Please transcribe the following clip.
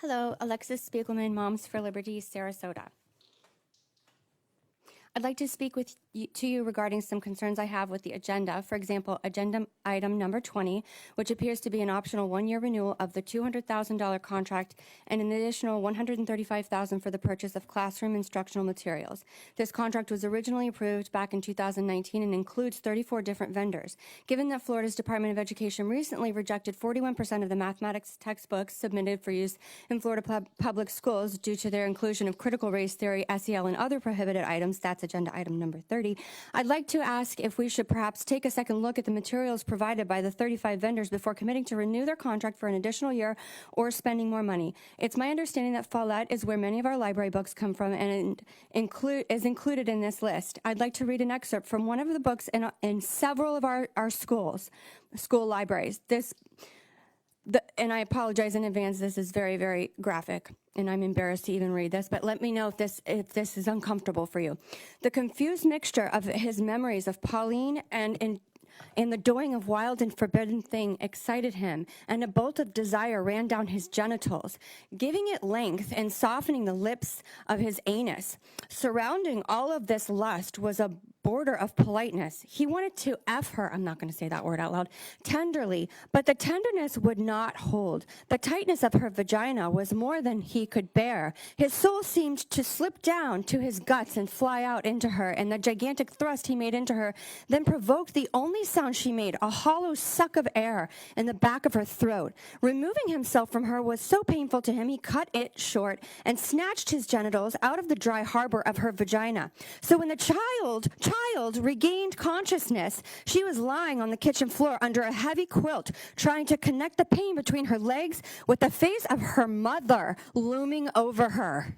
Hello, Alexis Spiegelman, Moms for Liberty, Sarasota. I'd like to speak to you regarding some concerns I have with the agenda. For example, agenda item number 20, which appears to be an optional one-year renewal of the $200,000 contract and an additional $135,000 for the purchase of classroom instructional materials. This contract was originally approved back in 2019 and includes 34 different vendors. Given that Florida's Department of Education recently rejected 41% of the mathematics textbooks submitted for use in Florida public schools due to their inclusion of critical race theory, SEL, and other prohibited items, that's agenda item number 30, I'd like to ask if we should perhaps take a second look at the materials provided by the 35 vendors before committing to renew their contract for an additional year or spending more money. It's my understanding that Follett is where many of our library books come from and is included in this list. I'd like to read an excerpt from one of the books in several of our school libraries. And I apologize in advance, this is very, very graphic, and I'm embarrassed to even read this, but let me know if this is uncomfortable for you. The confused mixture of his memories of Pauline and the doing of wild and forbidden thing excited him, and a bolt of desire ran down his genitals, giving it length and softening the lips of his anus. Surrounding all of this lust was a border of politeness. He wanted to F her, I'm not going to say that word out loud, tenderly, but the tenderness would not hold. The tightness of her vagina was more than he could bear. His soul seemed to slip down to his guts and fly out into her, and the gigantic thrust he made into her then provoked the only sound she made, a hollow suck of air in the back of her throat. Removing himself from her was so painful to him, he cut it short and snatched his genitals out of the dry harbor of her vagina. So when the child regained consciousness, she was lying on the kitchen floor under a heavy quilt, trying to connect the pain between her legs with the face of her mother looming over her.